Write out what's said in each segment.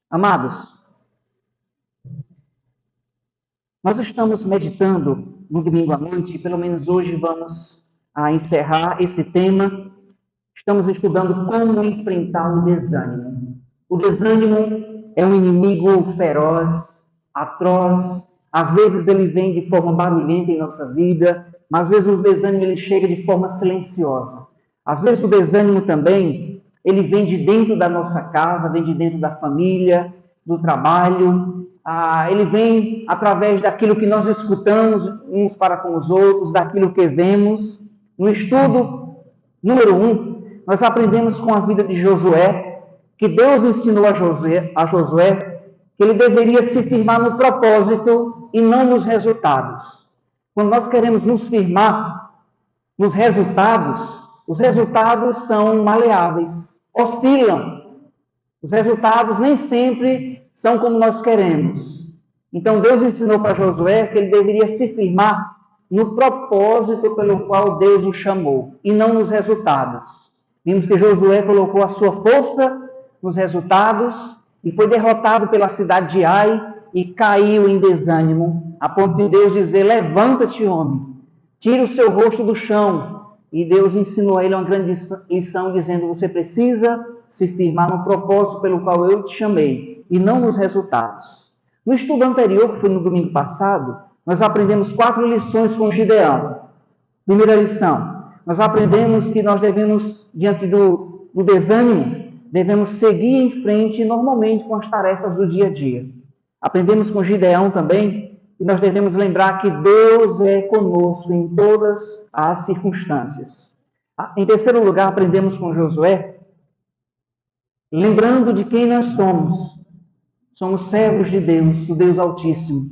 Amados, nós estamos meditando no domingo à noite, e pelo menos hoje vamos encerrar esse tema. Estamos estudando como enfrentar o desânimo. O desânimo é um inimigo feroz, atroz. Às vezes ele vem de forma barulhenta em nossa vida, mas às vezes o desânimo ele chega de forma silenciosa. Às vezes o desânimo também, ele vem de dentro da nossa casa, vem de dentro da família, do trabalho. Ele vem através daquilo que nós escutamos uns para com os outros, daquilo que vemos. No estudo número 1, nós aprendemos com a vida de Josué, que Deus ensinou a Josué que ele deveria se firmar no propósito e não nos resultados. Quando nós queremos nos firmar nos resultados, os resultados são maleáveis, oscilam. Os resultados nem sempre são como nós queremos. Então Deus ensinou para Josué que ele deveria se firmar no propósito pelo qual Deus o chamou, e não nos resultados. Vimos que Josué colocou a sua força nos resultados e foi derrotado pela cidade de Ai e caiu em desânimo, a ponto de Deus dizer: levanta-te, homem, tira o seu rosto do chão. E Deus ensinou a ele uma grande lição, dizendo: você precisa se firmar no propósito pelo qual eu te chamei, e não nos resultados. No estudo anterior, que foi no domingo passado, nós aprendemos 4 lições com Gideão. Primeira lição, nós aprendemos que nós devemos, diante do desânimo, devemos seguir em frente normalmente com as tarefas do dia a dia. Aprendemos com Gideão também que nós devemos lembrar que Deus é conosco em todas as circunstâncias. Em terceiro lugar, aprendemos com Josué, lembrando de quem nós somos. Somos servos de Deus, do Deus Altíssimo.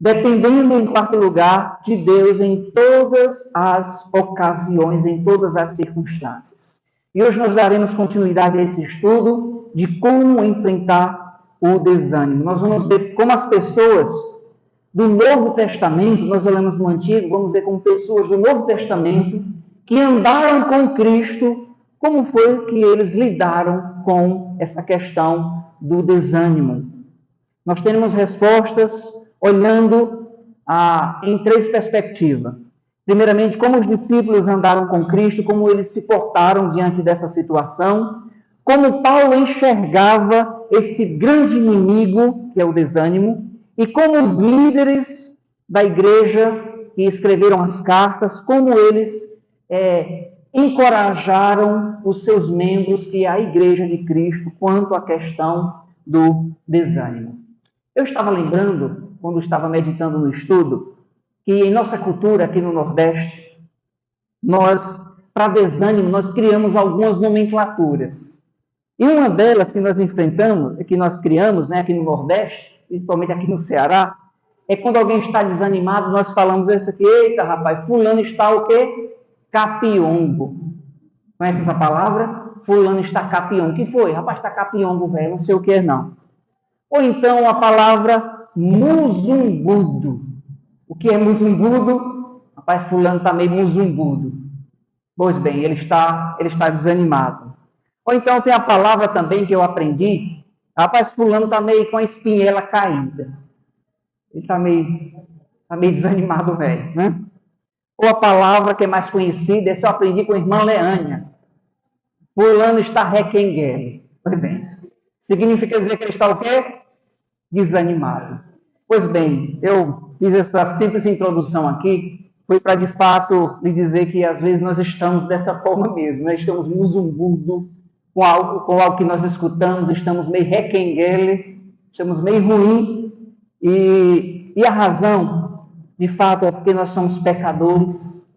Dependendo, em quarto lugar, de Deus em todas as ocasiões, em todas as circunstâncias. E hoje nós daremos continuidade a esse estudo de como enfrentar o desânimo. Nós vamos ver como as pessoas do Novo Testamento, nós olhamos no Antigo, vamos ver como pessoas do Novo Testamento que andaram com Cristo, como foi que eles lidaram com essa questão do desânimo. Nós teremos respostas olhando em 3 perspectivas. Primeiramente, como os discípulos andaram com Cristo, como eles se portaram diante dessa situação, como Paulo enxergava esse grande inimigo, que é o desânimo, e como os líderes da igreja que escreveram as cartas, como eles encorajaram os seus membros, que é a igreja de Cristo, quanto à questão do desânimo. Eu estava lembrando, quando estava meditando no estudo, que em nossa cultura aqui no Nordeste, para desânimo, nós criamos algumas nomenclaturas. E uma delas que nós enfrentamos, que nós criamos, aqui no Nordeste, principalmente aqui no Ceará, é quando alguém está desanimado, nós falamos isso aqui: eita, rapaz, fulano está o quê? Capiongo. Conhece essa palavra? Fulano está capiongo. O que foi? Rapaz, está capiongo, velho, não sei o que é, não. Ou então a palavra muzumbudo. O que é muzumbudo? Rapaz, fulano está meio muzumbudo. Pois bem, ele está desanimado. Ou então tem a palavra também que eu aprendi: rapaz, fulano está meio com a espinhela caída. Ele está meio desanimado, velho, né? Ou a palavra que é mais conhecida, essa eu aprendi com a irmã Leânia: fulano está requenguele. Pois bem, significa dizer que ele está o quê? Desanimado. Pois bem, eu fiz essa simples introdução aqui, foi para de fato lhe dizer que às vezes nós estamos dessa forma mesmo, né? Estamos muzumbudo com algo que nós escutamos, estamos meio requenguele, estamos meio ruim, e a razão, de fato, é porque nós somos pecadores.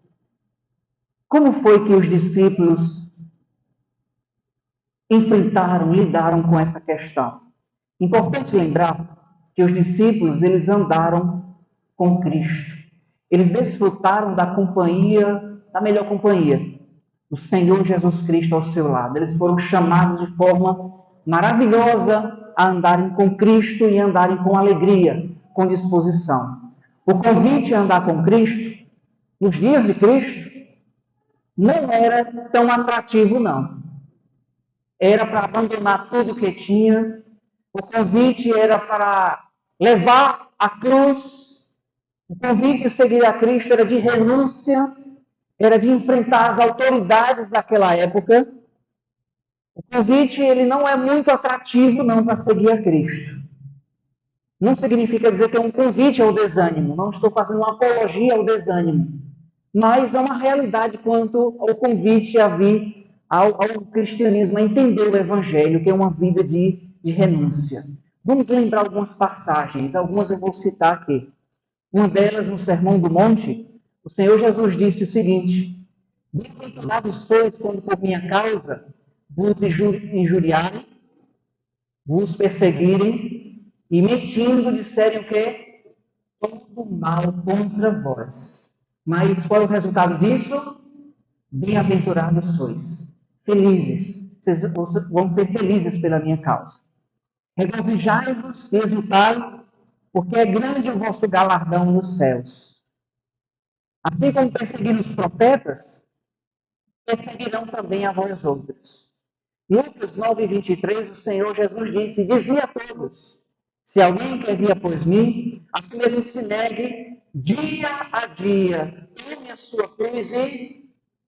Como foi que os discípulos lidaram com essa questão? Importante lembrar que os discípulos, eles andaram com Cristo. Eles desfrutaram da melhor companhia, do Senhor Jesus Cristo ao seu lado. Eles foram chamados de forma maravilhosa a andarem com Cristo e andarem com alegria, com disposição. O convite a andar com Cristo, nos dias de Cristo, não era tão atrativo, não. Era para abandonar tudo que tinha. O convite era para levar a cruz. O convite de seguir a Cristo era de renúncia, era de enfrentar as autoridades daquela época. O convite, ele não é muito atrativo, não, para seguir a Cristo. Não significa dizer que é um convite ao desânimo. Não estou fazendo uma apologia ao desânimo. Mas é uma realidade quanto ao convite a vir ao cristianismo, a entender o Evangelho, que é uma vida de renúncia. Vamos lembrar algumas passagens, algumas eu vou citar aqui. Uma delas, no Sermão do Monte, o Senhor Jesus disse o seguinte: bem-aventurados sois quando por minha causa vos injuriarem, vos perseguirem e mentindo disserem o quê? Todo mal contra vós. Mas qual é o resultado disso? Bem-aventurados sois. Felizes. Vocês vão ser felizes pela minha causa. Regozijai-vos e exultai, porque é grande o vosso galardão nos céus. Assim como perseguiram os profetas, perseguirão também a vós outros. Lucas 9:23, o Senhor Jesus disse, dizia a todos, se alguém quer vir após mim, assim mesmo se negue dia a dia, tome a sua cruz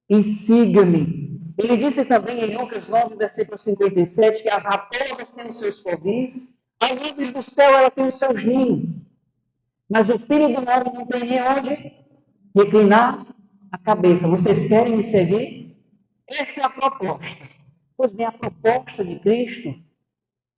e siga-me. Ele disse também em Lucas 9, versículo 57, que as raposas têm os seus covis, as aves do céu ela têm os seus ninhos, mas o Filho do Homem não tem nem onde reclinar a cabeça. Vocês querem me seguir? Essa é a proposta. Pois bem, a proposta de Cristo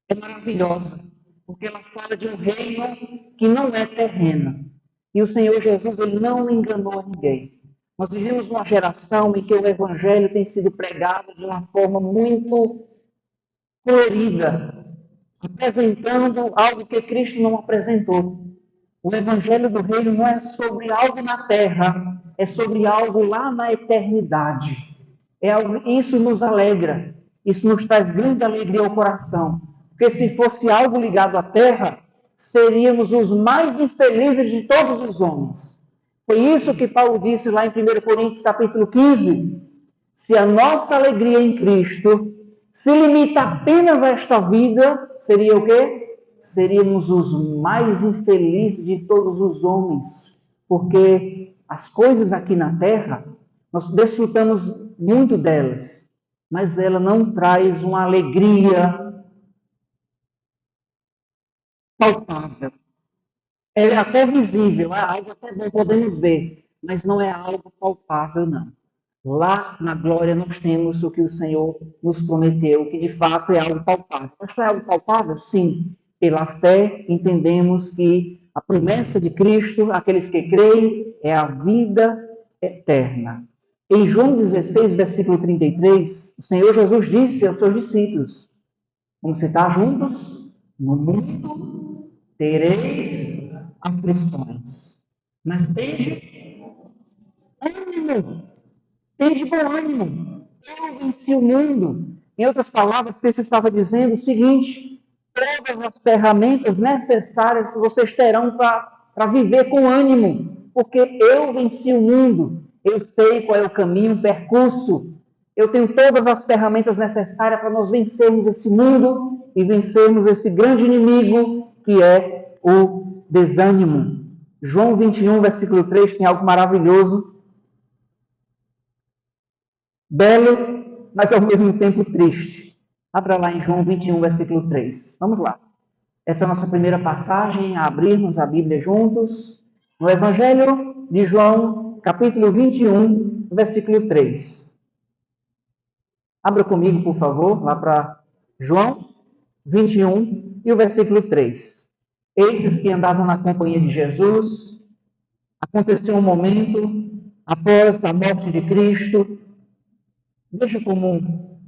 é maravilhosa, porque ela fala de um reino que não é terreno. E o Senhor Jesus, ele não enganou a ninguém. Nós vivemos uma geração em que o Evangelho tem sido pregado de uma forma muito colorida, apresentando algo que Cristo não apresentou. O Evangelho do Reino não é sobre algo na terra, é sobre algo lá na eternidade. Isso nos alegra, isso nos traz grande alegria ao coração. Porque se fosse algo ligado à terra, seríamos os mais infelizes de todos os homens. Foi isso que Paulo disse lá em 1 Coríntios capítulo 15. Se a nossa alegria em Cristo se limita apenas a esta vida, seria o quê? Seríamos os mais infelizes de todos os homens. Porque as coisas aqui na terra, nós desfrutamos muito delas, mas ela não traz uma alegria palpável. É até visível, é algo até bom, podemos ver, mas não é algo palpável, não. Lá na glória nós temos o que o Senhor nos prometeu, que de fato é algo palpável. Mas é algo palpável? Sim. Pela fé entendemos que a promessa de Cristo, aqueles que creem, é a vida eterna. Em João 16, versículo 33, o Senhor Jesus disse aos seus discípulos, vamos citar juntos? No mundo tereis aflições, mas tende ânimo, tende bom ânimo, eu venci o mundo. Em outras palavras, Cristo estava dizendo o seguinte, todas as ferramentas necessárias vocês terão para viver com ânimo, porque eu venci o mundo, eu sei qual é o caminho, o percurso, eu tenho todas as ferramentas necessárias para nós vencermos esse mundo e vencermos esse grande inimigo que é o desânimo. João 21, versículo 3, tem algo maravilhoso, belo, mas ao mesmo tempo triste. Abra lá em João 21, versículo 3. Vamos lá. Essa é a nossa primeira passagem, a abrirmos a Bíblia juntos, no Evangelho de João, capítulo 21, versículo 3. Abra comigo, por favor, lá para João 21 e o versículo 3. Esses que andavam na companhia de Jesus, aconteceu um momento, após a morte de Cristo, veja como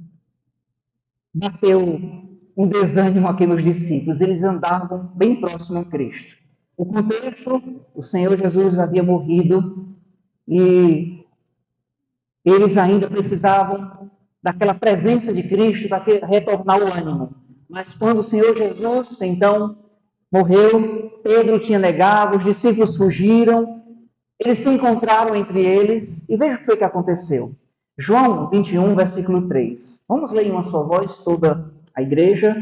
bateu um desânimo aqui nos discípulos, eles andavam bem próximo a Cristo. O contexto, o Senhor Jesus havia morrido e eles ainda precisavam daquela presença de Cristo para retornar o ânimo. Mas quando o Senhor Jesus, então, morreu, Pedro tinha negado, os discípulos fugiram, eles se encontraram entre eles, e veja o que foi que aconteceu. João 21, versículo 3. Vamos ler em uma só voz, toda a igreja,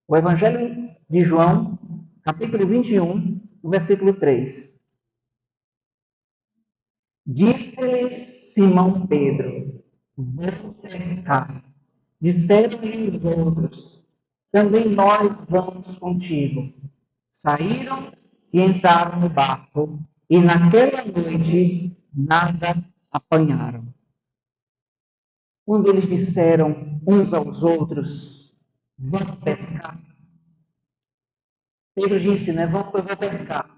o Evangelho de João, capítulo 21, versículo 3. Disse-lhes Simão Pedro: vou pescar. Disseram-lhe os outros: também nós vamos contigo. Saíram e entraram no barco, e naquela noite nada apanharam. Quando eles disseram uns aos outros: vamos pescar. Pedro disse, né? Eu vou pescar.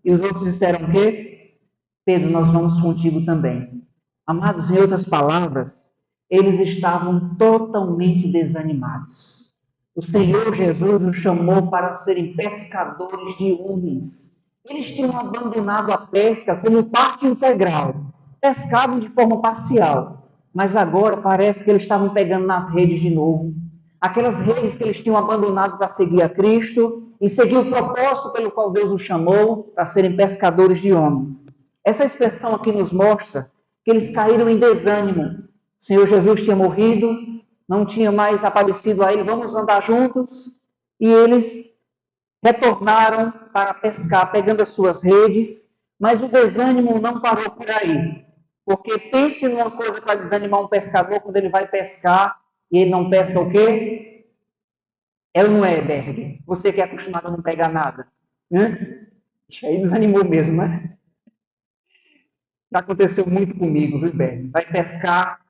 E os outros disseram o quê? Pedro, nós vamos contigo também. Amados, em outras palavras, eles estavam totalmente desanimados. O Senhor Jesus os chamou para serem pescadores de homens. Eles tinham abandonado a pesca como parte integral. Pescavam de forma parcial. Mas agora parece que eles estavam pegando nas redes de novo. Aquelas redes que eles tinham abandonado para seguir a Cristo e seguir o propósito pelo qual Deus os chamou para serem pescadores de homens. Essa expressão aqui nos mostra que eles caíram em desânimo. O Senhor Jesus tinha morrido, não tinha mais aparecido a ele, vamos andar juntos. E eles retornaram para pescar, pegando as suas redes, mas o desânimo não parou por aí. Porque pense numa coisa para desanimar um pescador quando ele vai pescar e ele não pesca o quê? É ou não é, Berg? Você que é acostumado a não pegar nada. Né? Isso aí desanimou mesmo, né? Já aconteceu muito comigo, viu, Berg? Vai pescar,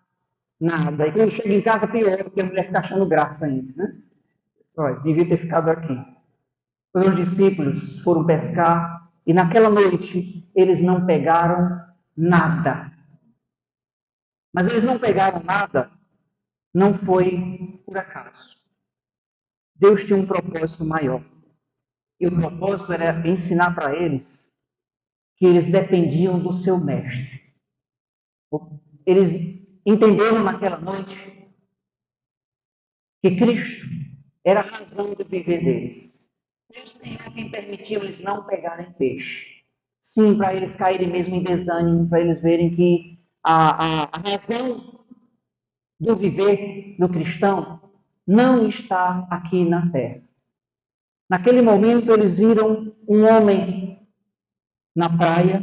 nada. E quando chega em casa, pior, porque a mulher fica achando graça ainda. Né? Olha, devia ter ficado aqui. Os discípulos foram pescar e naquela noite eles não pegaram nada. Mas eles não pegaram nada, não foi por acaso. Deus tinha um propósito maior. E o propósito era ensinar para eles que eles dependiam do seu mestre. Eles entenderam naquela noite que Cristo era a razão do viver deles. Foi o Senhor quem permitiu eles não pegarem peixe. Sim, para eles caírem mesmo em desânimo, para eles verem que a razão do viver do cristão não está aqui na terra. Naquele momento, eles viram um homem na praia,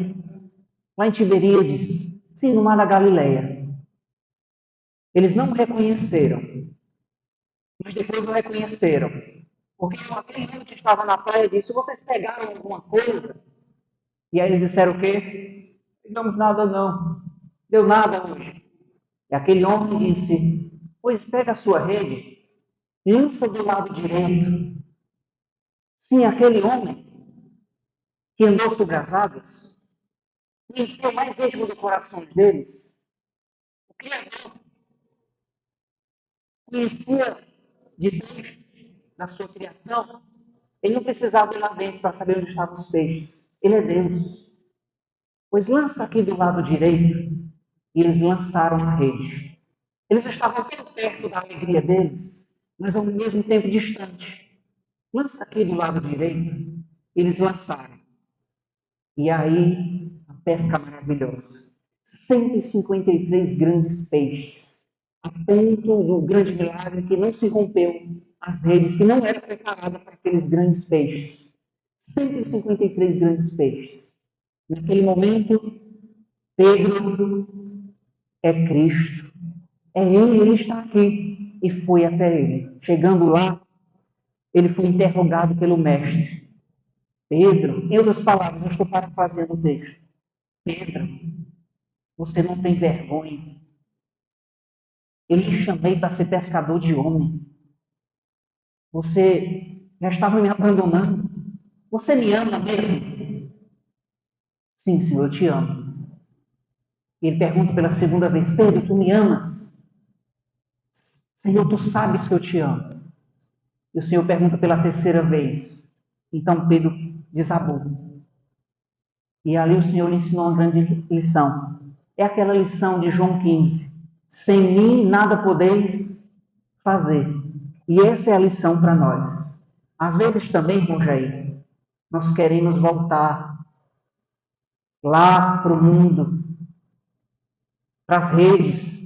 lá em Tiberíades, sim, no mar da Galileia. Eles não o reconheceram, mas depois o reconheceram. Porque aquele homem que estava na praia disse: vocês pegaram alguma coisa? E aí eles disseram o quê? Não pegamos nada não, deu nada hoje. E aquele homem disse: pois pega a sua rede, lança do lado direito. Sim, aquele homem que andou sobre as águas, conhecia o mais íntimo do coração deles, o Criador, conhecia de Deus, da sua criação. Ele não precisava ir lá dentro para saber onde estavam os peixes. Ele é Deus. Pois lança aqui do lado direito. E eles lançaram a rede. Eles estavam tão perto da alegria deles, mas ao mesmo tempo distante. Lança aqui do lado direito. Eles lançaram. E aí, a pesca maravilhosa. 153 grandes peixes. A ponto do grande milagre que não se rompeu as redes, que não era preparada para aqueles grandes peixes. 153 grandes peixes. Naquele momento, Pedro é Cristo. É ele está aqui. E foi até ele. Chegando lá, ele foi interrogado pelo mestre. Pedro, em outras palavras, eu estou parafraseando o texto. Pedro, você não tem vergonha. Eu lhe chamei para ser pescador de homem. Você já estava me abandonando. Você me ama mesmo? Sim, Senhor, eu te amo. E ele pergunta pela segunda vez: Pedro, tu me amas? Senhor, tu sabes que eu te amo. E o Senhor pergunta pela terceira vez. Então Pedro desabou. E ali o Senhor lhe ensinou uma grande lição. É aquela lição de João 15. Sem mim nada podeis fazer. E essa é a lição para nós. Às vezes também, irmão Jair, Nós queremos voltar lá para o mundo, para as redes.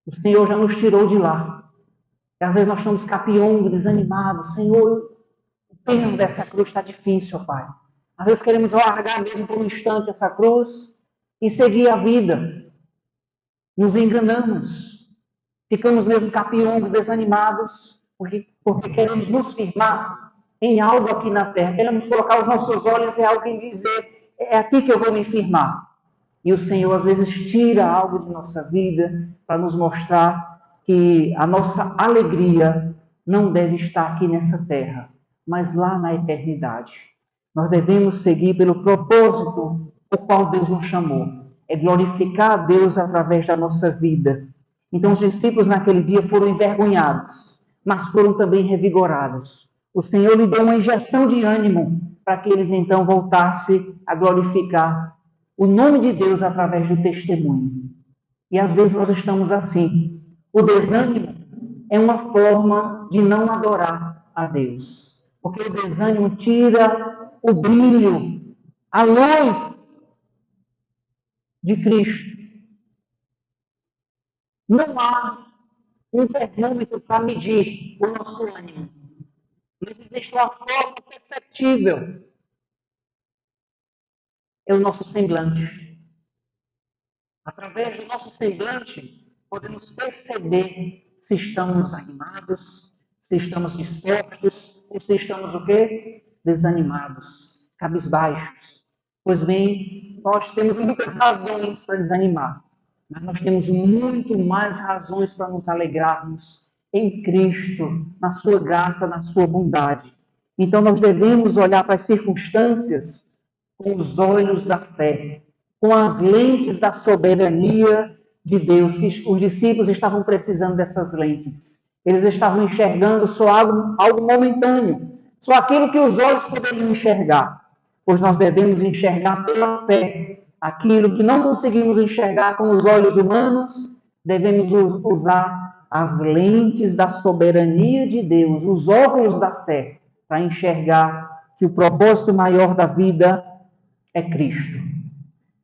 O Senhor já nos tirou de lá. E às vezes nós estamos capiongos, desanimados. Senhor, o peso dessa cruz está difícil, Pai. Às vezes queremos largar mesmo por um instante essa cruz e seguir a vida. Nos enganamos. Ficamos mesmo capiongos, desanimados, porque queremos nos firmar em algo aqui na terra. Queremos colocar os nossos olhos em algo e dizer, é aqui que eu vou me firmar. E o Senhor, às vezes, tira algo de nossa vida para nos mostrar que a nossa alegria não deve estar aqui nessa terra, mas lá na eternidade. Nós devemos seguir pelo propósito o qual Deus nos chamou. É glorificar a Deus através da nossa vida. Então, os discípulos naquele dia foram envergonhados, mas foram também revigorados. O Senhor lhe deu uma injeção de ânimo para que eles então voltassem a glorificar o nome de Deus através do testemunho. E às vezes nós estamos assim. O desânimo é uma forma de não adorar a Deus. Porque o desânimo tira o brilho, a luz de Cristo. Não há um termômetro para medir o nosso ânimo. Mas existe uma forma perceptível. É o nosso semblante. Através do nosso semblante, podemos perceber se estamos animados, se estamos dispostos, ou se estamos o quê? Desanimados, cabisbaixos. Pois bem, nós temos muitas razões para desanimar, mas nós temos muito mais razões para nos alegrarmos em Cristo, na sua graça, na sua bondade. Então nós devemos olhar para as circunstâncias com os olhos da fé, com as lentes da soberania de Deus, que os discípulos estavam precisando dessas lentes. Eles estavam enxergando só algo momentâneo, só aquilo que os olhos poderiam enxergar. Pois nós devemos enxergar pela fé aquilo que não conseguimos enxergar com os olhos humanos, devemos usar as lentes da soberania de Deus, os óculos da fé, para enxergar que o propósito maior da vida é Cristo.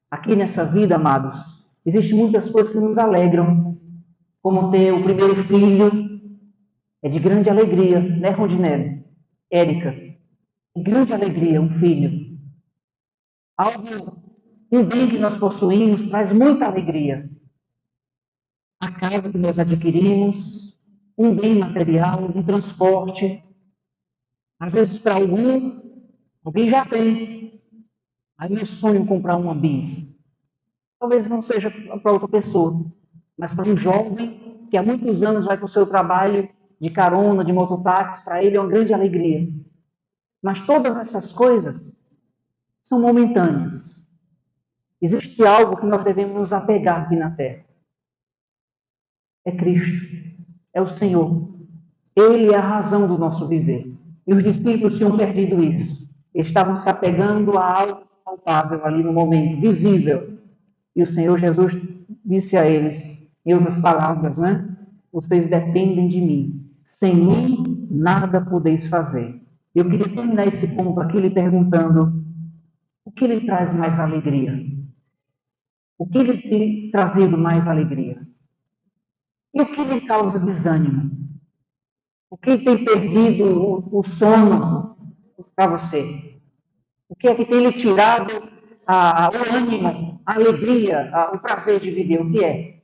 Aqui nessa vida, amados, existem muitas coisas que nos alegram, como ter o primeiro filho, é de grande alegria, né, Rondinelli? Érica, de grande alegria, um filho. Um bem que nós possuímos traz muita alegria. A casa que nós adquirimos, um bem material, um transporte. Às vezes, para alguém já tem. Aí meu sonho é comprar uma bis. Talvez não seja para outra pessoa, mas para um jovem que há muitos anos vai para o seu trabalho de carona, de mototáxi, para ele é uma grande alegria. Mas todas essas coisas são momentâneas. Existe algo que nós devemos nos apegar aqui na terra. É Cristo, é o Senhor. Ele é a razão do nosso viver. E os discípulos tinham perdido isso. Eles estavam se apegando a algo palpável ali no momento, visível. E o Senhor Jesus disse a eles, em outras palavras, né? Vocês dependem de mim. Sem mim, nada podeis fazer. Eu queria terminar esse ponto aqui lhe perguntando, o que lhe traz mais alegria? O que lhe tem trazido mais alegria? E o que lhe causa desânimo? O que tem perdido o sono para você? O que é que tem lhe tirado o ânimo, a alegria, o prazer de viver? O que é?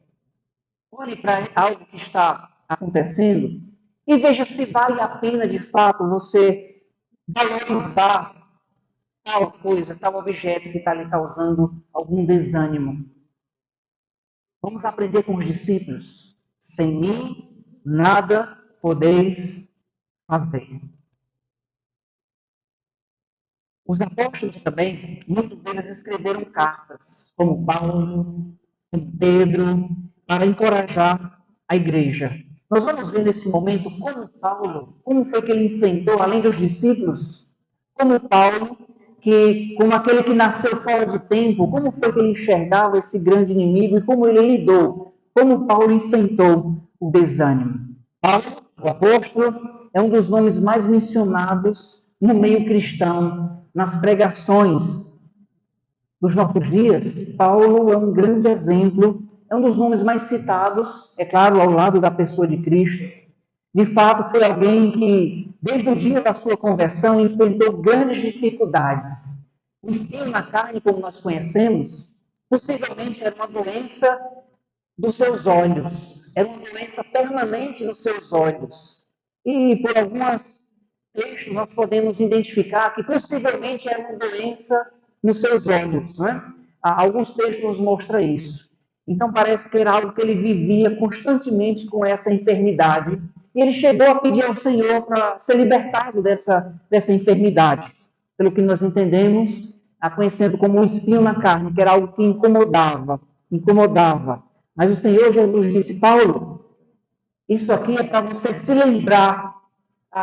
Olhe para algo que está acontecendo e veja se vale a pena, de fato, você valorizar tal coisa, tal objeto que está lhe causando algum desânimo. Vamos aprender com os discípulos. Sem mim, nada podeis fazer. Os apóstolos também, muitos deles escreveram cartas, como Paulo, como Pedro, para encorajar a igreja. Nós vamos ver nesse momento como Paulo, como foi que ele enfrentou, além dos discípulos, como Paulo, como aquele que nasceu fora de tempo, como foi que ele enxergava esse grande inimigo e como ele lidou, como Paulo enfrentou o desânimo. Paulo, o apóstolo, é um dos nomes mais mencionados no meio cristão, nas pregações dos nossos dias. Paulo é um grande exemplo, é um dos nomes mais citados, é claro, ao lado da pessoa de Cristo. De fato, foi alguém que, desde o dia da sua conversão, enfrentou grandes dificuldades. O espinho na carne, como nós conhecemos, possivelmente era uma doença dos seus olhos, era uma doença permanente nos seus olhos. E por alguns textos nós podemos identificar que possivelmente era uma doença nos seus olhos, não é? Alguns textos nos mostram isso. Então parece que era algo que ele vivia constantemente com essa enfermidade. E ele chegou a pedir ao Senhor para ser libertado dessa enfermidade. Pelo que nós entendemos, a conhecendo como um espinho na carne, que era algo que incomodava. Mas o Senhor Jesus disse: Paulo, isso aqui é para você se lembrar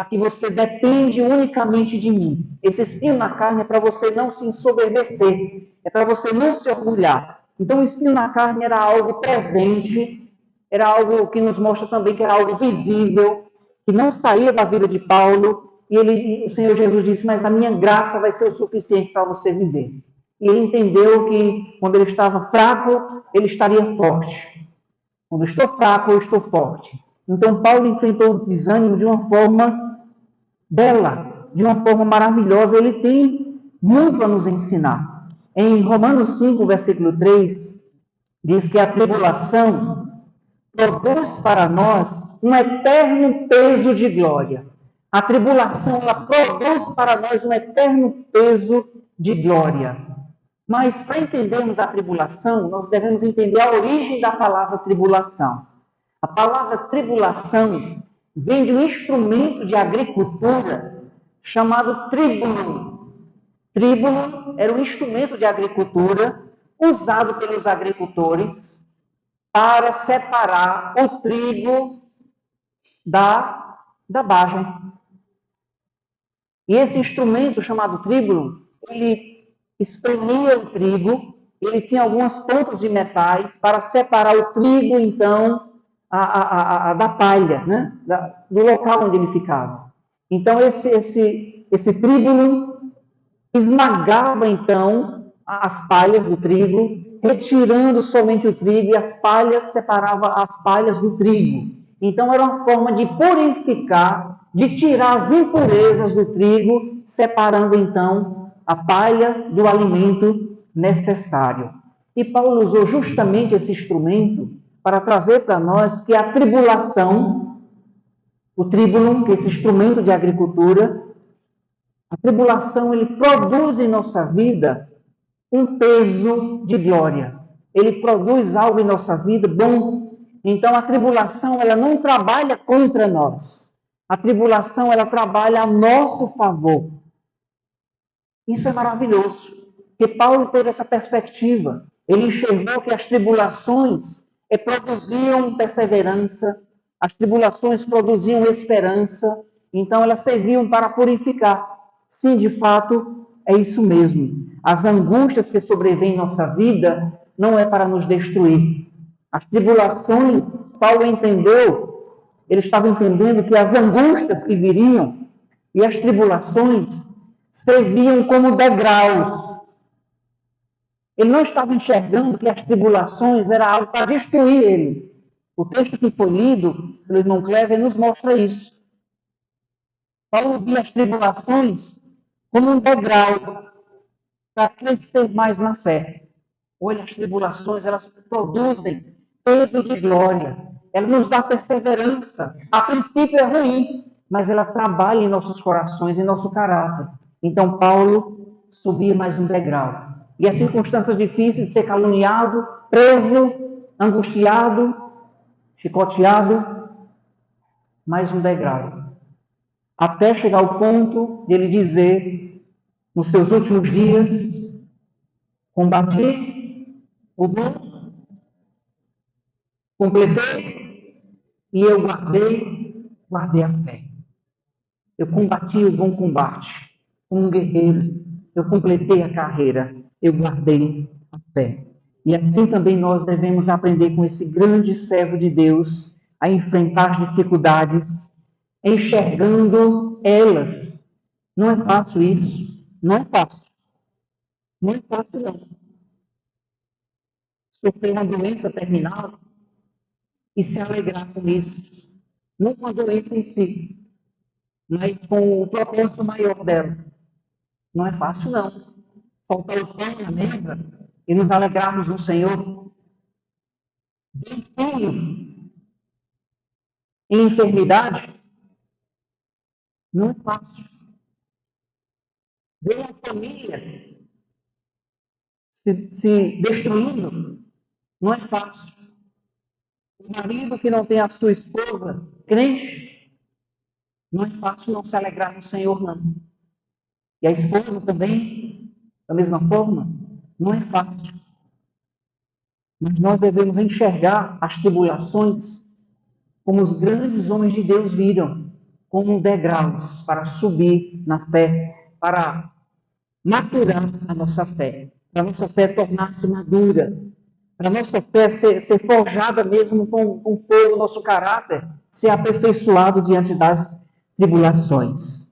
que você depende unicamente de mim. Esse espinho na carne é para você não se ensoberbecer, é para você não se orgulhar. Então o espinho na carne era algo presente, era algo que nos mostra também que era algo visível, que não saía da vida de Paulo, e o Senhor Jesus disse: mas a minha graça vai ser o suficiente para você viver. E ele entendeu que quando ele estava fraco, ele estaria forte. Quando estou fraco, eu estou forte. Então Paulo enfrentou o desânimo de uma forma bela, de uma forma maravilhosa. Ele tem muito a nos ensinar. Em Romanos 5, versículo 3, diz que a tribulação produz para nós um eterno peso de glória. A tribulação, ela produz para nós um eterno peso de glória. Mas para entendermos a tribulação, nós devemos entender a origem da palavra tribulação. A palavra tribulação vem de um instrumento de agricultura chamado tríbulo. Tríbulo era um instrumento de agricultura usado pelos agricultores para separar o trigo da bagem. E esse instrumento chamado tríbulo, ele espremia o trigo, ele tinha algumas pontas de metais para separar o trigo, então, da palha, né? Do local onde ele ficava. Então, esse tríbulo esmagava, então, as palhas do trigo, retirando somente o trigo, e as palhas separava as palhas do trigo. Então, era uma forma de purificar, de tirar as impurezas do trigo, separando, então, a palha do alimento necessário. E Paulo usou justamente esse instrumento para trazer para nós que a tribulação, o tríbulo, que é esse instrumento de agricultura, a tribulação, ele produz em nossa vida um peso de glória. Ele produz algo em nossa vida bom. Então, a tribulação, ela não trabalha contra nós. A tribulação, ela trabalha a nosso favor. Isso é maravilhoso, porque Paulo teve essa perspectiva. Ele enxergou que as tribulações produziam perseverança, as tribulações produziam esperança, então elas serviam para purificar. Sim, de fato, é isso mesmo. As angústias que sobrevêm em nossa vida não é para nos destruir. As tribulações, Paulo entendeu, ele estava entendendo que as angústias que viriam e as tribulações serviam como degraus. Ele não estava enxergando que as tribulações era algo para destruir ele. O texto que foi lido pelo irmão Clever nos mostra isso. Paulo via as tribulações como um degrau para crescer mais na fé. Olha, as tribulações, elas produzem peso de glória. Ela nos dá perseverança. A princípio é ruim, mas ela trabalha em nossos corações, em nosso caráter. Então, Paulo subia mais um degrau. E as circunstâncias difíceis de ser caluniado, preso, angustiado, chicoteado, mais um degrau. Até chegar ao ponto de ele dizer, nos seus últimos dias, combati o bom, completei e eu guardei a fé. Eu combati o bom combate. Como um guerreiro, eu completei a carreira, eu guardei a fé. E assim também nós devemos aprender com esse grande servo de Deus a enfrentar as dificuldades, enxergando elas Não é fácil isso. Não é fácil. Não é fácil, não. Sofrer uma doença terminal e se alegrar com isso. Não com a doença em si, mas com o propósito maior dela. Não é fácil, não. Faltar o pão na mesa e nos alegrarmos no Senhor. Ver um filho em enfermidade não é fácil. Ver uma família se destruindo não é fácil. O marido que não tem a sua esposa crente, não é fácil não se alegrar no Senhor, não. E a esposa também, da mesma forma, não é fácil. Mas nós devemos enxergar as tribulações como os grandes homens de Deus viram, como degraus para subir na fé, para maturar a nossa fé, para a nossa fé tornar-se madura, para a nossa fé ser forjada mesmo com fogo, nosso caráter ser aperfeiçoado diante das tribulações.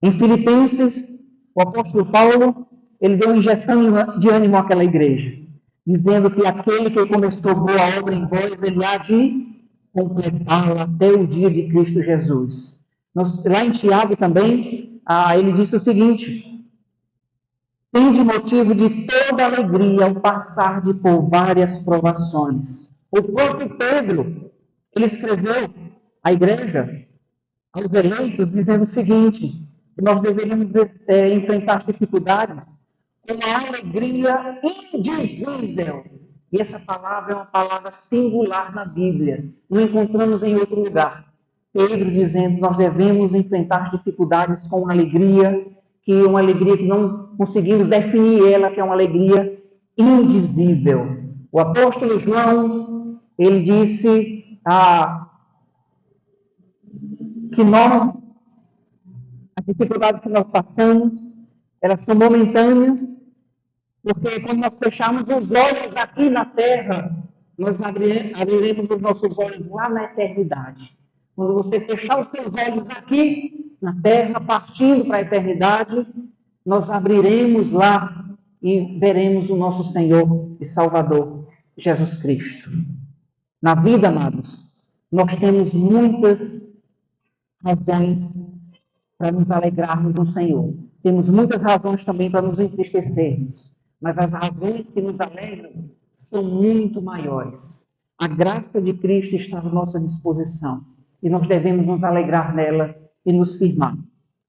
Em Filipenses, o apóstolo Paulo, ele deu uma injeção de ânimo àquela igreja, dizendo que aquele que começou boa obra em vós, ele há de completá-la até o dia de Cristo Jesus. Lá em Tiago também, ele disse o seguinte: tende motivo de toda alegria ao passar por várias provações. O próprio Pedro, ele escreveu à igreja, aos eleitos, dizendo o seguinte: que nós deveríamos enfrentar as dificuldades com uma alegria indizível. E essa palavra é uma palavra singular na Bíblia. Não encontramos em outro lugar. Pedro dizendo que nós devemos enfrentar as dificuldades com alegria, que é uma alegria que não conseguimos definir ela, que é uma alegria indizível. O apóstolo João, ele disse que as dificuldades que nós passamos, elas são momentâneas, porque quando nós fecharmos os olhos aqui na terra, nós abriremos os nossos olhos lá na eternidade. Quando você fechar os seus olhos aqui na terra, partindo para a eternidade, nós abriremos lá e veremos o nosso Senhor e Salvador, Jesus Cristo. Na vida, amados, nós temos muitas razões para nos alegrarmos no Senhor. Temos muitas razões também para nos entristecermos. Mas as razões que nos alegram são muito maiores. A graça de Cristo está à nossa disposição. E nós devemos nos alegrar nela e nos firmar.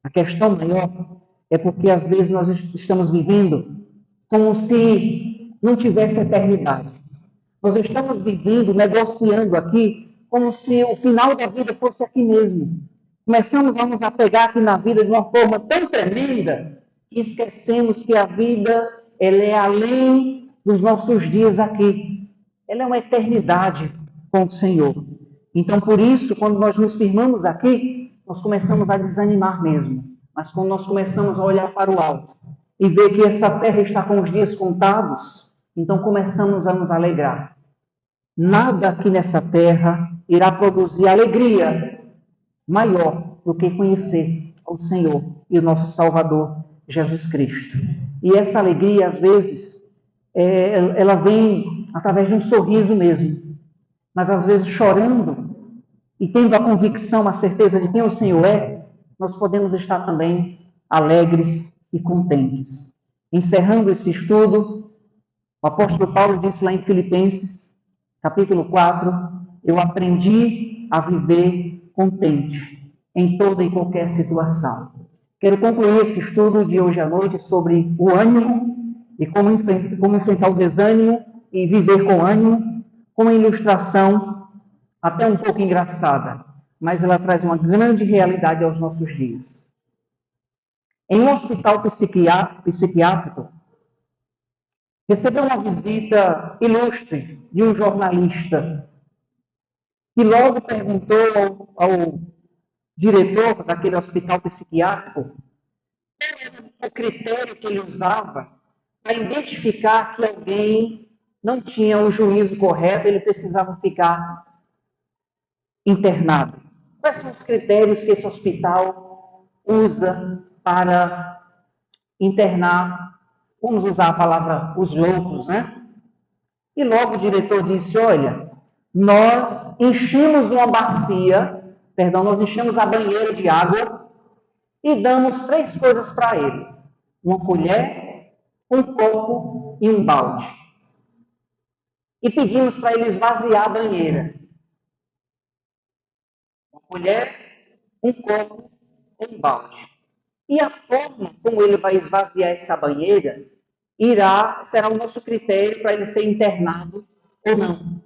A questão maior é porque às vezes nós estamos vivendo como se não tivesse eternidade. Nós estamos vivendo, negociando aqui, como se o final da vida fosse aqui mesmo. Começamos a nos apegar aqui na vida de uma forma tão tremenda que esquecemos que a vida, ela é além dos nossos dias aqui. Ela é uma eternidade com o Senhor. Então, por isso, quando nós nos firmamos aqui, nós começamos a desanimar mesmo. Mas quando nós começamos a olhar para o alto e ver que essa terra está com os dias contados, então começamos a nos alegrar. Nada aqui nessa terra irá produzir alegria maior do que conhecer o Senhor e o nosso Salvador, Jesus Cristo. E essa alegria, às vezes, ela vem através de um sorriso mesmo, mas às vezes chorando e tendo a convicção, a certeza de quem o Senhor é, nós podemos estar também alegres e contentes. Encerrando esse estudo, o apóstolo Paulo disse lá em Filipenses, capítulo 4, eu aprendi a viver contente em toda e qualquer situação. Quero concluir esse estudo de hoje à noite sobre o ânimo e como enfrentar o desânimo e viver com ânimo, com uma ilustração até um pouco engraçada, mas ela traz uma grande realidade aos nossos dias. Em um hospital psiquiátrico, recebeu uma visita ilustre de um jornalista que logo perguntou ao diretor daquele hospital psiquiátrico qual era o critério que ele usava para identificar que alguém não tinha o juízo correto, ele precisava ficar internado. Quais são os critérios que esse hospital usa para internar, vamos usar a palavra, os loucos, né? E logo o diretor disse, olha, nós enchemos nós enchemos a banheira de água e damos 3 coisas para ele. Uma colher, um copo e um balde. E pedimos para ele esvaziar a banheira. Uma colher, um copo e um balde. E a forma como ele vai esvaziar essa banheira será o nosso critério para ele ser internado ou não.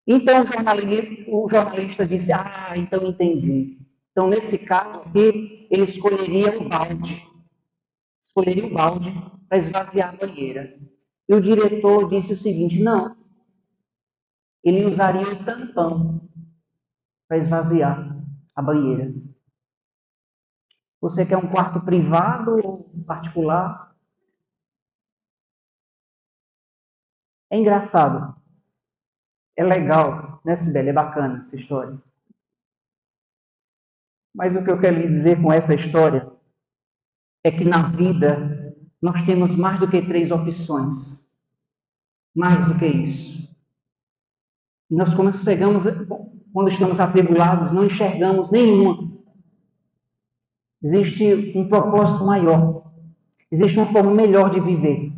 Então o jornalista disse, então entendi. Então, nesse caso aqui, ele escolheria o balde. Escolheria o balde para esvaziar a banheira. E o diretor disse o seguinte, não. Ele usaria o tampão para esvaziar a banheira. Você quer um quarto privado ou particular? É engraçado. É legal, né, Sibeli? É bacana essa história. Mas o que eu quero lhe dizer com essa história é que na vida nós temos mais do que 3 opções. Mais do que isso. Nós quando estamos atribulados, não enxergamos nenhuma. Existe um propósito maior. Existe uma forma melhor de viver.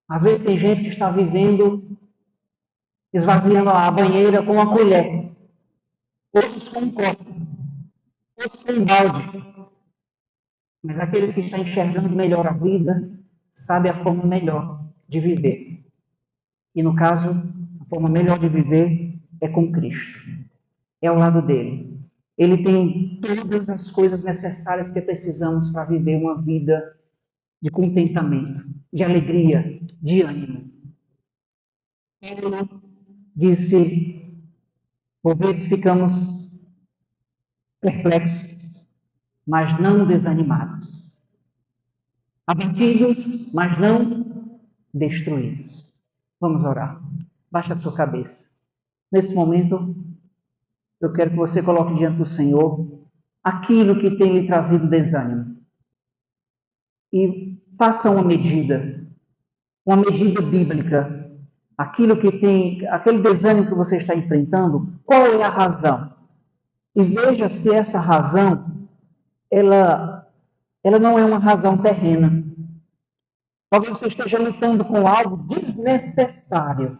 Às vezes tem gente que está vivendo, esvaziando a banheira com uma colher. Outros com um copo. Outros com um balde. Mas aquele que está enxergando melhor a vida, sabe a forma melhor de viver. E no caso, a forma melhor de viver é com Cristo. É ao lado dele. Ele tem todas as coisas necessárias que precisamos para viver uma vida de contentamento, de alegria, de ânimo. Paulo disse, por vezes ficamos perplexos, mas não desanimados. Abatidos, mas não destruídos. Vamos orar. Baixa a sua cabeça. Nesse momento, eu quero que você coloque diante do Senhor aquilo que tem lhe trazido desânimo. E faça uma medida bíblica. Aquele desânimo que você está enfrentando, qual é a razão? E veja se essa razão, ela não é uma razão terrena. Talvez você esteja lutando com algo desnecessário.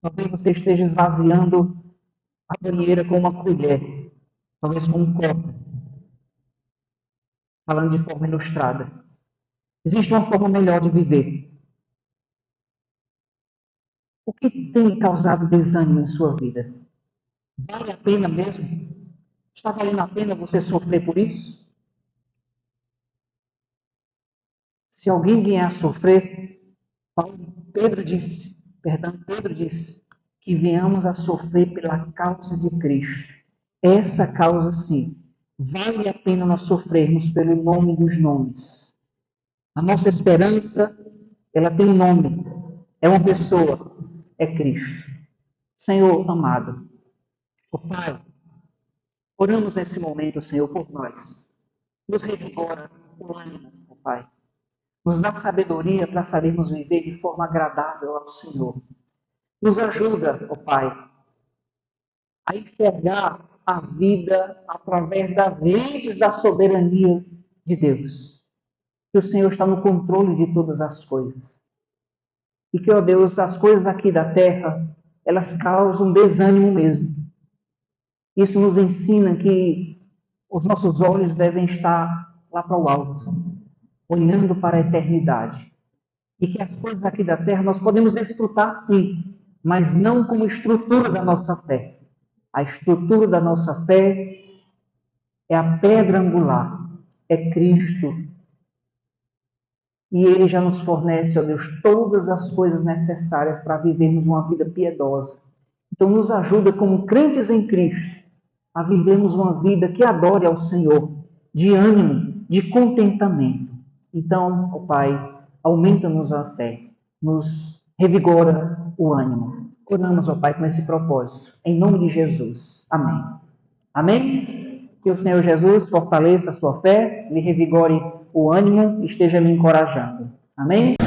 Talvez você esteja esvaziando a banheira com uma colher, talvez com um copo, falando de forma ilustrada. Existe uma forma melhor de viver. O que tem causado desânimo em sua vida? Vale a pena mesmo? Está valendo a pena você sofrer por isso? Se alguém vier a sofrer, Pedro disse que venhamos a sofrer pela causa de Cristo. Essa causa, sim, vale a pena nós sofrermos pelo nome dos nomes. A nossa esperança, ela tem um nome, é uma pessoa, é Cristo. Senhor amado, Pai, oramos nesse momento, Senhor, por nós. Nos revigora o ânimo, Pai. Nos dá sabedoria para sabermos viver de forma agradável ao Senhor. Nos ajuda, Pai, a enxergar a vida através das lentes da soberania de Deus. Que o Senhor está no controle de todas as coisas. E que, ó Deus, as coisas aqui da terra, elas causam desânimo mesmo. Isso nos ensina que os nossos olhos devem estar lá para o alto, olhando para a eternidade. E que as coisas aqui da terra nós podemos desfrutar, sim, mas não como estrutura da nossa fé. A estrutura da nossa fé é a pedra angular, é Cristo. E Ele já nos fornece, ó Deus, todas as coisas necessárias para vivermos uma vida piedosa. Então, nos ajuda como crentes em Cristo a vivermos uma vida que adore ao Senhor, de ânimo, de contentamento. Então, ó Pai, aumenta-nos a fé, nos revigora o ânimo. Oramos, ó Pai, com esse propósito, em nome de Jesus. Amém. Amém? Que o Senhor Jesus fortaleça a sua fé, lhe revigore o ânimo e esteja me encorajando. Amém?